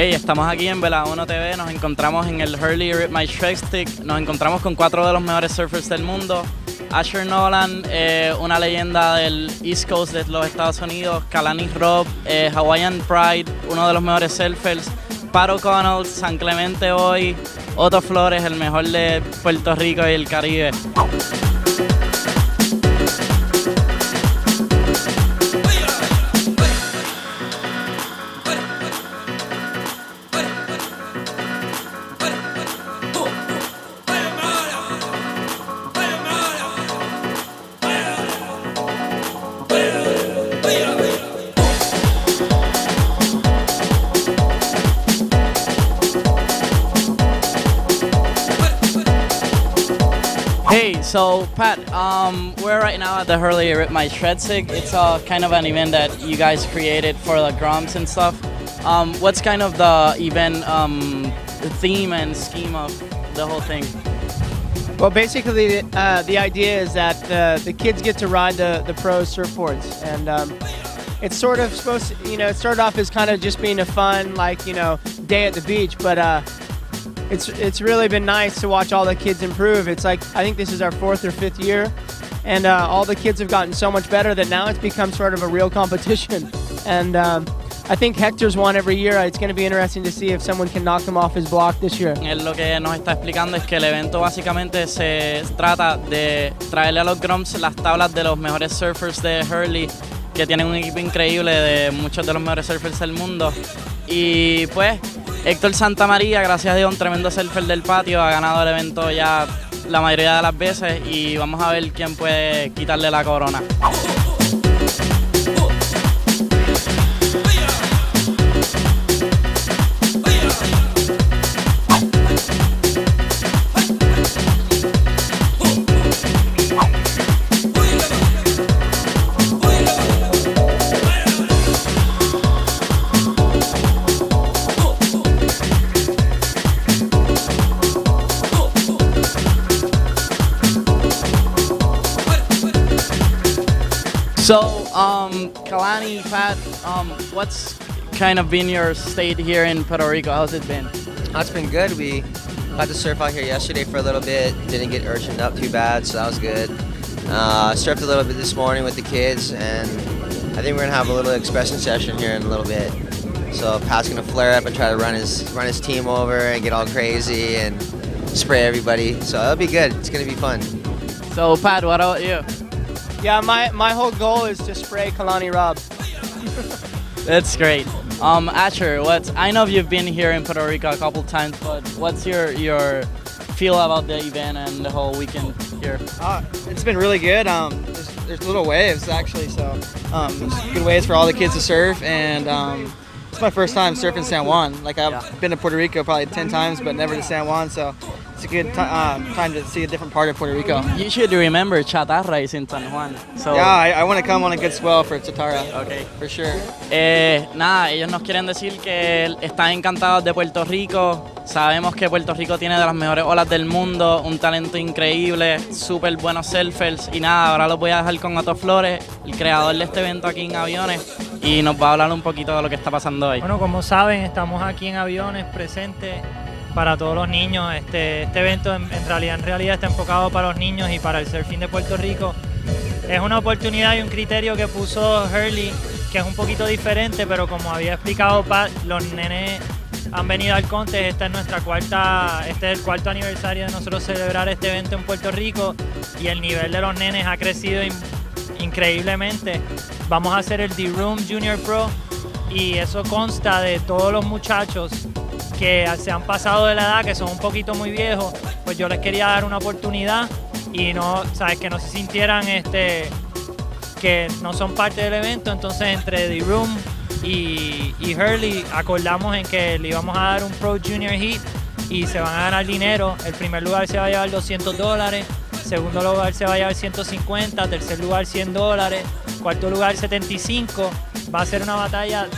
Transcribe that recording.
Hey, estamos aquí en Velauno TV, nos encontramos en el Hurley Rip My Shrek Stick, nos encontramos con 4 de los mejores surfers del mundo. Asher Nolan, una leyenda del East Coast de los Estados Unidos, Kalani Robb, Hawaiian Pride, uno de los mejores surfers, Pat O'Connell, San Clemente hoy, Otto Flores, el mejor de Puerto Rico y el Caribe. Hey, so Pat, we're right now at the Hurley Rip My Shrek Stick. It's kind of an event that you guys created for the Groms and stuff. What's kind of the event theme and scheme of the whole thing? Well, basically, the idea is that the kids get to ride the pro surfboards, and it's sort of supposed to, it started off as kind of just being a fun, day at the beach, but it's really been nice to watch all the kids improve. It's like, I think this is our 4th or 5th year, and all the kids have gotten so much better that now it's become sort of a real competition. And I think Hector's won every year. It's going to be interesting to see if someone can knock him off his block this year. Lo que nos está explicando es que el evento básicamente se trata de traerle a los Groms las tablas de los mejores surfers de Hurley, que tienen un equipo increíble de muchos de los mejores surfers del mundo. Y pues Héctor Santamaría, gracias a Dios, un tremendo surfer del patio, ha ganado el evento ya la mayoría de las veces y vamos a ver quién puede quitarle la corona. So, Kalani, Pat, what's kind of been your stay here in Puerto Rico? How's it been? It's been good. We got to surf out here yesterday for a little bit. Didn't get urchined up too bad, so that was good. Surfed a little bit this morning with the kids, and I think we're gonna have a little expression session here in a little bit. So Pat's gonna flare up and try to run his team over and get all crazy and spray everybody. So it'll be good. It's gonna be fun. So, Pat, what about you? Yeah, my whole goal is to spray Kalani Robb. That's great. Asher, I know you've been here in Puerto Rico a couple times, but what's your feel about the event and the whole weekend here? It's been really good. There's little waves actually, so there's good waves for all the kids to surf, and it's my first time surfing San Juan. Like I've been to Puerto Rico probably 10 times, but never to San Juan, so it's a good time to see a different part of Puerto Rico. You should remember Chatarra is in San Juan. So yeah, I want to come on a good swell for Chatarra. Okay, for sure. Nada, ellos nos quieren decir que están encantados de Puerto Rico. Sabemos que Puerto Rico tiene de las mejores olas del mundo, un talento increíble, súper buenos surfers. Y nada, ahora los voy a dejar con Otto Flores, el creador de este evento aquí en Aviones, y nos va a hablar un poquito de lo que está pasando hoy. Bueno, como saben, estamos aquí en Aviones presentes para todos los niños. Este evento en realidad está enfocado para los niños y para el surfing de Puerto Rico. Es una oportunidad y un criterio que puso Hurley, que es un poquito diferente, pero como había explicado Pat, los nenes han venido al contest. Este es el 4º aniversario de nosotros celebrar este evento en Puerto Rico y el nivel de los nenes ha crecido increíblemente. Vamos a hacer el D-Room Junior Pro y eso consta de todos los muchachos que se han pasado de la edad, que son un poquito muy viejos. Pues yo les quería dar una oportunidad y que no se sintieran que no son parte del evento. Entonces entre The Room y Hurley acordamos en que le íbamos a dar un Pro Junior Heat y se van a ganar dinero. El primer lugar se va a llevar $200, segundo lugar se va a llevar 150, tercer lugar $100, cuarto lugar 75. Va a ser una batalla de